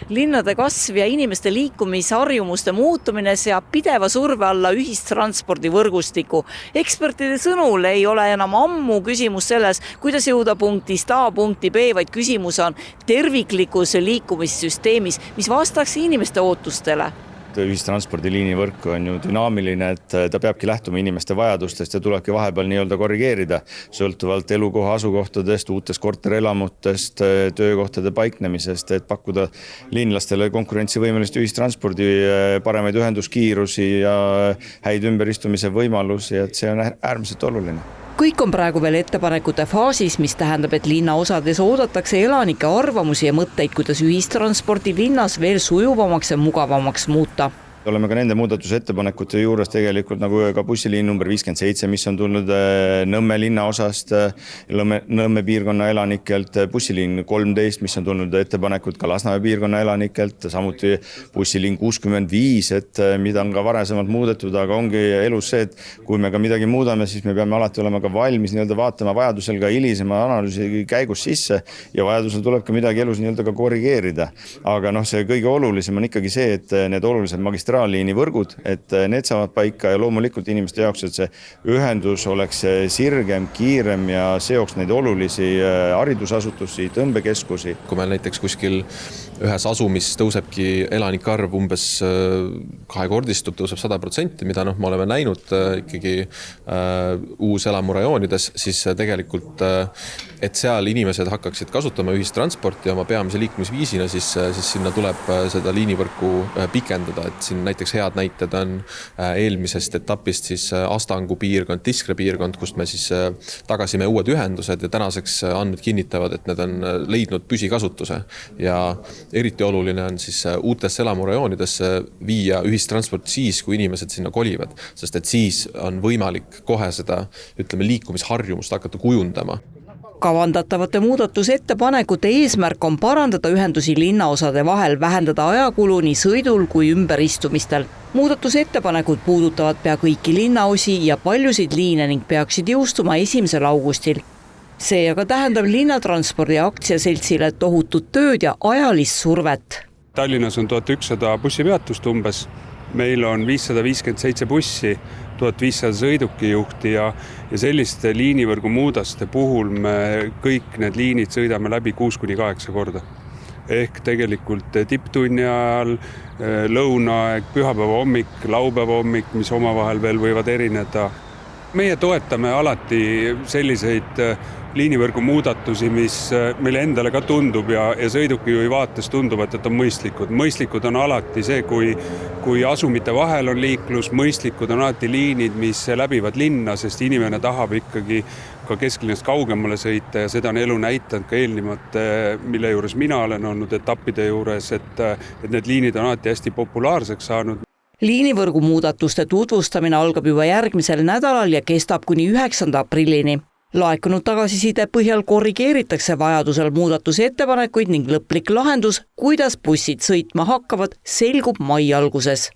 Linnade kasv ja inimeste liikumisharjumuste muutumine seab pideva surve alla ühistranspordivõrgustiku. Ekspertide sõnul ei ole enam ammu küsimus selles, kuidas jõuda punktist A punkti B, vaid küsimus on terviklikus liikumissüsteemis, mis vastaks inimeste ootustele. Ühistranspordiliini võrk on ju dünaamiline, et ta peabki lähtuma inimeste vajadustest ja tulebki vahepeal nii-öelda korrigeerida sõltuvalt elukoha asukohtadest, uutest korterelamutest, töökohtade paiknemisest, et pakkuda linlastele konkurentsivõimelist ühistranspordi, paremaid ühenduskiirusi ja häid ümberistumise võimalusi, et see on äärmiselt oluline. Kõik on praegu veel ettepanekute faasis, mis tähendab, et linnaosades oodatakse elanike arvamusi ja mõtteid, kuidas ühistransporti linnas veel sujuvamaks ja mugavamaks muuta. Oleme ka nende muudatusettepanekute juures tegelikult nagu ka bussiliin number 57, mis on tulnud Nõmme linna osast, Nõmme piirkonna elanikelt, bussiliin 13, mis on tulnud ettepanekud ka Lasnamäe piirkonna elanikelt, samuti bussiliin 65, et mida on ka varasemalt muudetud, aga ongi elus see, et kui me ka midagi muudame, siis me peame alati olema ka valmis nii-öelda vaatama vajadusel ka hilisema analüüsi käigus sisse ja vajadusel tuleb ka midagi elus nii-öelda ka korrigeerida. Aga see kõige olulisem on ikkagi see, et need olulised magistraalliini võrgud, et need saavad paika ja loomulikult inimeste jaoks, et see ühendus oleks sirgem, kiirem ja seoks neid olulisi haridusasutusi, tõmbekeskusi. Kui meil näiteks kuskil ühes asumis tõusebki elanike arv umbes kahekordistub, tõuseb 100%, mida me oleme näinud ikkagi uuselamurajoonides, siis tegelikult, et seal inimesed hakkaksid kasutama ühistransporti oma peamise liikumisviisina, siis sinna tuleb seda liinivõrku pikendada, et siin näiteks head näited on eelmisest etapist siis Astangu piirkond, Tiskre piirkond, kust me siis tagasime uued ühendused ja tänaseks andmed kinnitavad, et need on leidnud püsikasutuse ja eriti oluline on siis uutesse elamurajoonidesse viia ühistransport siis, kui inimesed sinna kolivad, sest et siis on võimalik kohe seda, liikumisharjumust hakata kujundama. Kavandatavate muudatusettepanekute eesmärk on parandada ühendusi linnaosade vahel, vähendada ajakulu nii sõidul kui ümberistumistel. Muudatusettepanekud puudutavad pea kõiki linnaosi ja paljusid liine ning peaksid jõustuma 1. augustil. See aga tähendab linnatranspordi aktsiaseltsile tohutut tööd ja ajalist survet. Tallinnas on 1100 bussipeatust umbes. Meil on 557 bussi, 1500 sõidukijuhti ja selliste liinivõrgu muudaste puhul me kõik need liinid sõidame läbi 6-8 korda. Ehk tegelikult tipptunni ajal, lõunaaeg, pühapäeva hommik, laupäeva hommik, mis omavahel veel võivad erineda. Meie toetame alati selliseid liinivõrgu muudatusi, mis meile endale ka tundub ja sõidukijuhi vaates tunduvad, et on mõistlikud. Mõistlikud on alati see, kui asumite vahel on liiklus, mõistlikud on alati liinid, mis läbivad linna, sest inimene tahab ikkagi ka kesklinnast kaugemale sõita ja seda on elu näitanud ka eelnimad, mille juures mina olen olnud etappide juures, et need liinid on alati hästi populaarseks saanud. Liinivõrgu muudatuste tutvustamine algab juba järgmisel nädalal ja kestab kuni 9. aprillini. Laekunud tagasiside põhjal korrigeeritakse vajadusel muudatusettepanekuid ning lõplik lahendus, kuidas bussid sõitma hakkavad, selgub mai alguses.